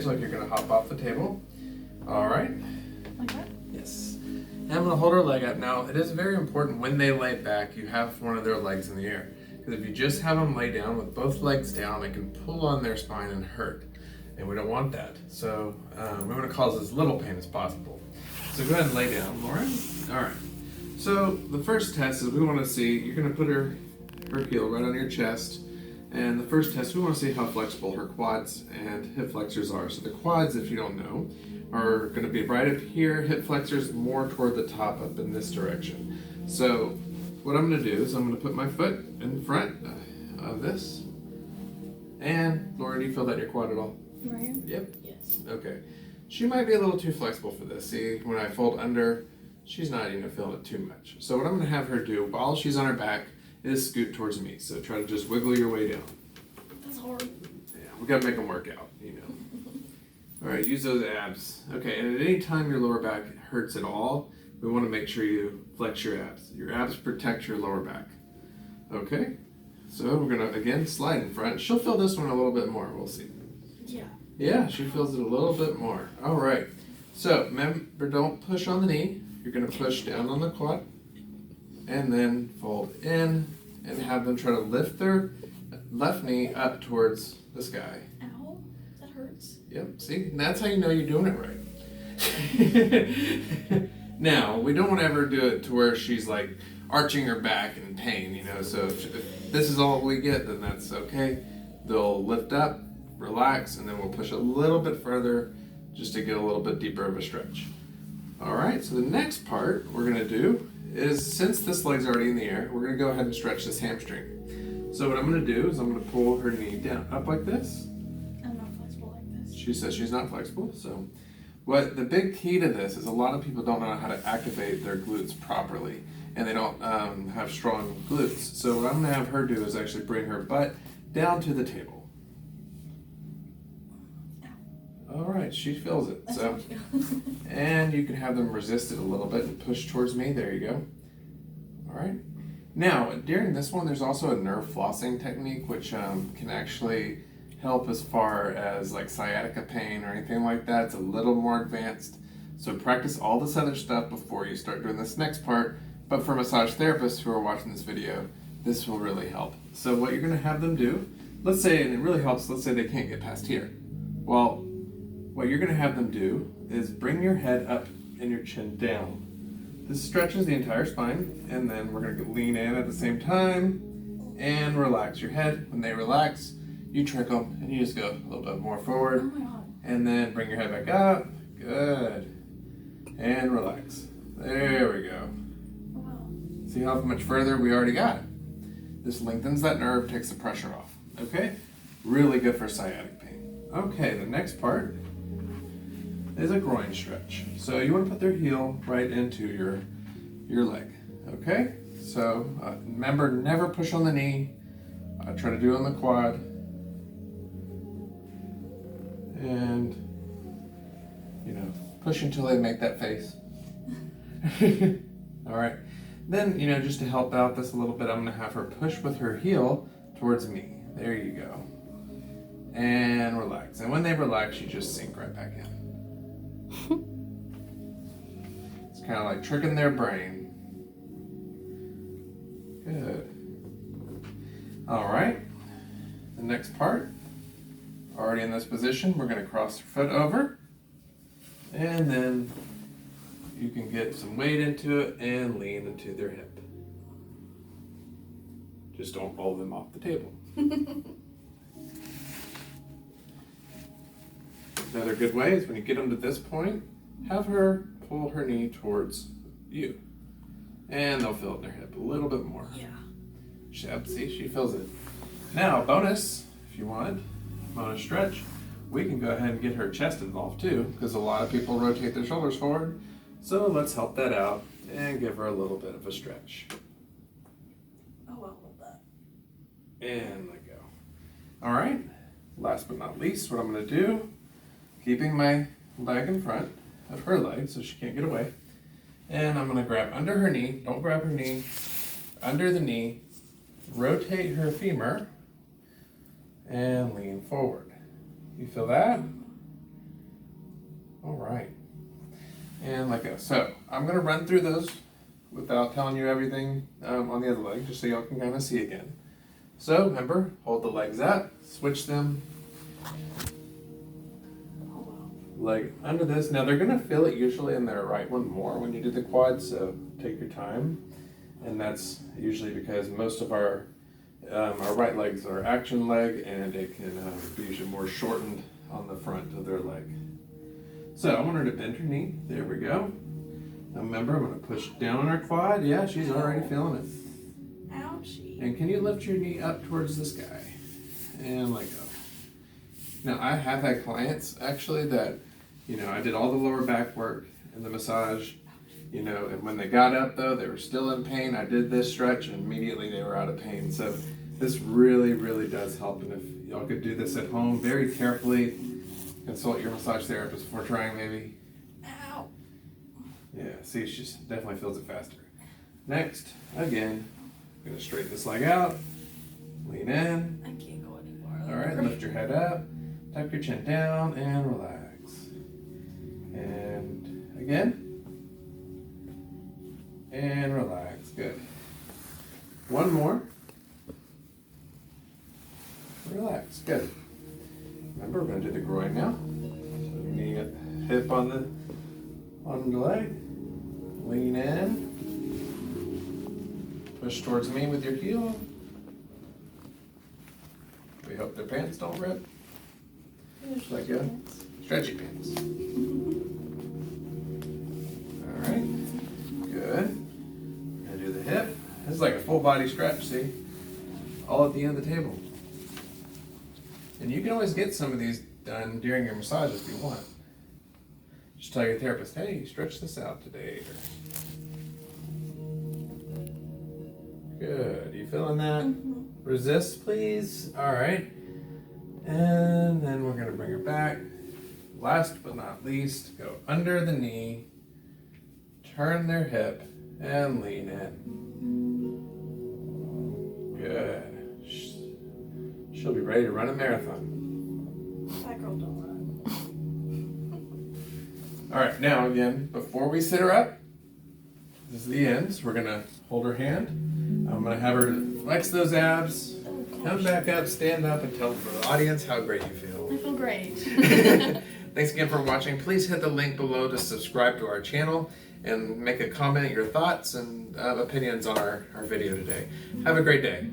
Like you're gonna hop off the table. All right. Like that? Yes. And I'm gonna hold her leg up. Now, it is very important when they lay back, you have one of their legs in the air. Because if you just have them lay down with both legs down, it can pull on their spine and hurt. And we don't want that. So we want to cause as little pain as possible. So go ahead and lay down, Lauren. All right. So the first test is we want to see, you're gonna put her heel right on your chest. And the first test, we want to see how flexible her quads and hip flexors are. So the quads, if you don't know, are going to be right up here, hip flexors more toward the top up in this direction. So what I'm going to do is I'm going to put my foot in front of this. And Laura, do you feel that in your quad at all? Right? Yep. Yes. Okay. She might be a little too flexible for this. See, when I fold under, she's not even feeling it too much. So what I'm going to have her do while she's on her back is scoot towards me. So try to just wiggle your way down. That's hard. Yeah, we gotta make them work out, you know. All right, use those abs. Okay, and at any time your lower back hurts at all, we want to make sure you flex your abs. Your abs protect your lower back. Okay, so we're gonna again slide in front. She'll feel this one a little bit more. We'll see. Yeah. Yeah, she feels it a little bit more. All right. So remember, don't push on the knee. You're gonna push down on the quad. And then fold in and have them try to lift their left knee up towards the sky. Ow, that hurts. Yep, see? And that's how you know you're doing it right. Now, we don't want to ever do it to where she's like arching her back in pain, you know, so if this is all we get, then that's okay. They'll lift up, relax, and then we'll push a little bit further just to get a little bit deeper of a stretch. All right, so the next part we're gonna do is, since this leg's already in the air, we're gonna go ahead and stretch this hamstring. So what I'm gonna do is I'm gonna pull her knee down, up like this. I'm not flexible like this. She says she's not flexible, so what the big key to this is a lot of people don't know how to activate their glutes properly, and they don't have strong glutes. So what I'm gonna have her do is actually bring her butt down to the table. All right, she feels it. So, and you can have them resist it a little bit and push towards me. There you go. All right. Now, during this one, there's also a nerve flossing technique, which can actually help as far as like sciatica pain or anything like that. It's a little more advanced. So practice all this other stuff before you start doing this next part. But for massage therapists who are watching this video, this will really help. So what you're going to have them do, let's say, and it really helps, let's say they can't get past here. Well, what you're going to have them do is bring your head up and your chin down. This stretches the entire spine, and then we're going to lean in at the same time and relax your head. When they relax, you trickle and you just go a little bit more forward. Oh my God. And then bring your head back up. Good. And relax. There we go. Wow. See how much further we already got? This lengthens that nerve, takes the pressure off. Okay? Really good for sciatic pain. Okay, the next part is a groin stretch. So you want to put their heel right into your leg. Okay? So remember, never push on the knee. Try to do it on the quad. And, you know, push until they make that face. All right. Then, you know, just to help out this a little bit, I'm going to have her push with her heel towards me. There you go. And relax. And when they relax, you just sink right back in. It's kind of like tricking their brain. Good. All right. The next part, already in this position, we're going to cross your foot over. And then you can get some weight into it and lean into their hip. Just don't roll them off the table. Another good way is when you get them to this point, have her pull her knee towards you. And they'll feel it in their hip a little bit more. Yeah. See, she feels it. Now, bonus, if you want, bonus stretch, we can go ahead and get her chest involved too, because a lot of people rotate their shoulders forward. So let's help that out and give her a little bit of a stretch. Oh, I love that. And let go. All right, last but not least, what I'm going to do, keeping my leg in front of her leg so she can't get away, and I'm going to grab under her knee, don't grab her knee, under the knee, rotate her femur, and lean forward. You feel that? let go. So I'm gonna run through those without telling you everything on the other leg, just so y'all can kind of see again. So remember, hold the legs up, switch them, leg under this. Now they're gonna feel it usually in their right one more when you do the quad, so take your time. And that's usually because most of our right legs are action leg, and it can be usually more shortened on the front of their leg. So I want her to bend her knee. There we go. Now remember, I'm going to push down on her quad. Yeah, she's already feeling it. Ouchie. And can you lift your knee up towards the sky? And let go. Now I have had clients actually that, I did all the lower back work and the massage, and when they got up though, they were still in pain. I did this stretch and immediately they were out of pain. So this really, really does help. And if y'all could do this at home very carefully, consult your massage therapist before trying maybe. Ow. Yeah, see, she definitely feels it faster. Next, again, I'm gonna straighten this leg out, lean in. I can't go anymore. All right, lift your head up, tuck your chin down, and relax. And again. And relax, good. One more. Relax, good. Remember, we're gonna do the groin now. So knee, hip on the leg. Lean in. Push towards me with your heel. We hope their pants don't rip. Is that good? Stretchy pants. All right. Good. We're gonna do the hip. This is like a full body stretch, see? All at the end of the table. And you can always get some of these done during your massage if you want. Just tell your therapist, hey, stretch this out today. Good. You feeling that? Mm-hmm. Resist, please. All right. And then we're gonna bring her back. Last but not least, go under the knee, turn their hip, and lean in. Good. She'll be ready to run a marathon. That girl don't run. All right, now again, before we sit her up, this is the ends. We're gonna hold her hand. I'm gonna have her flex those abs, come back up, stand up, and tell the audience how great you feel. I feel great. Thanks again for watching. Please hit the link below to subscribe to our channel and make a comment, your thoughts and opinions on our video today. Have a great day.